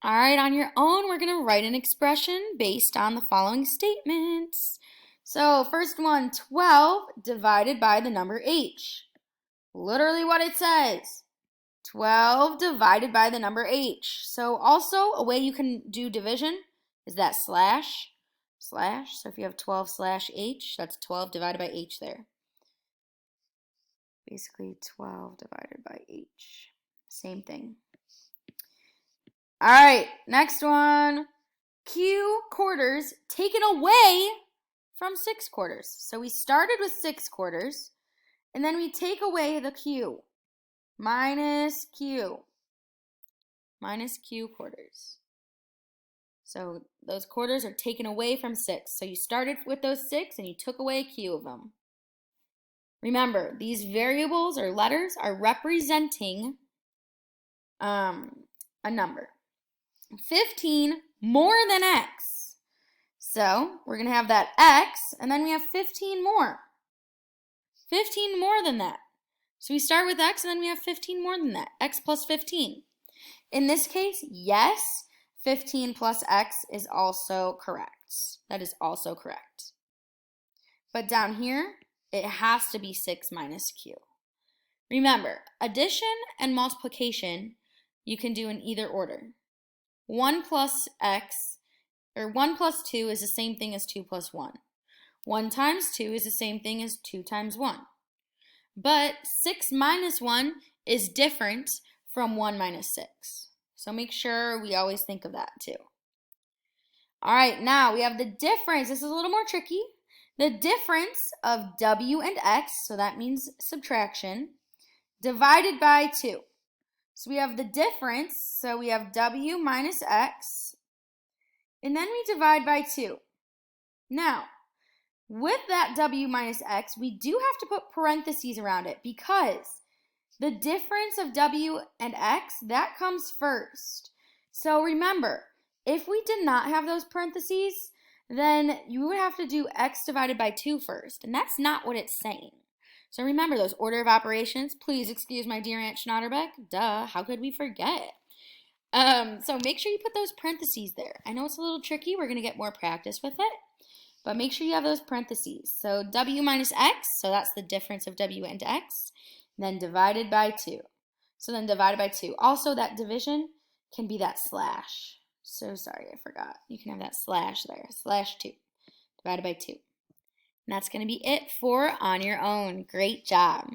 All right, on your own, we're going to write an expression based on the following statements. So, first one, 12 divided by the number h. Literally what it says. 12 divided by the number h. So, also a way you can do division is that slash. So if you have 12 slash h, that's 12 divided by h there. Basically 12 divided by h. Same thing. All right, next one. Q quarters taken away from 6 quarters. So we started with 6 quarters, and then we take away the Q. Minus Q quarters. So those quarters are taken away from 6. So you started with those 6 and you took away Q of them. Remember, these variables or letters are representing a number. 15 more than x. So we're going to have that x, and then we have 15 more. 15 more than that. So we start with x, and then we have 15 more than that. X plus 15. In this case, yes, 15 plus x is also correct. That is also correct. But down here, it has to be 6 minus q. Remember, addition and multiplication you can do in either order. 1 plus x, or 1 plus 2 is the same thing as 2 plus 1. 1 times 2 is the same thing as 2 times 1. But 6 minus 1 is different from 1 minus 6. So make sure we always think of that too. All right, now we have the difference. This is a little more tricky. The difference of w and x, so that means subtraction, divided by 2. So we have the difference, so we have w minus x, and then we divide by 2. Now, with that w minus x, we do have to put parentheses around it because the difference of w and x, that comes first. So remember, if we did not have those parentheses, then you would have to do x divided by 2 first, and that's not what it's saying. So remember those order of operations. Please excuse my dear Aunt Schnaterbeck. Duh, how could we forget? So make sure you put those parentheses there. I know it's a little tricky. We're going to get more practice with it. But make sure you have those parentheses. So w minus x, so that's the difference of w and x, then divided by 2. So then divided by 2. Also, that division can be that slash. So sorry, I forgot. You can have that slash there, slash 2, divided by 2. And that's going to be it for On Your Own. Great job.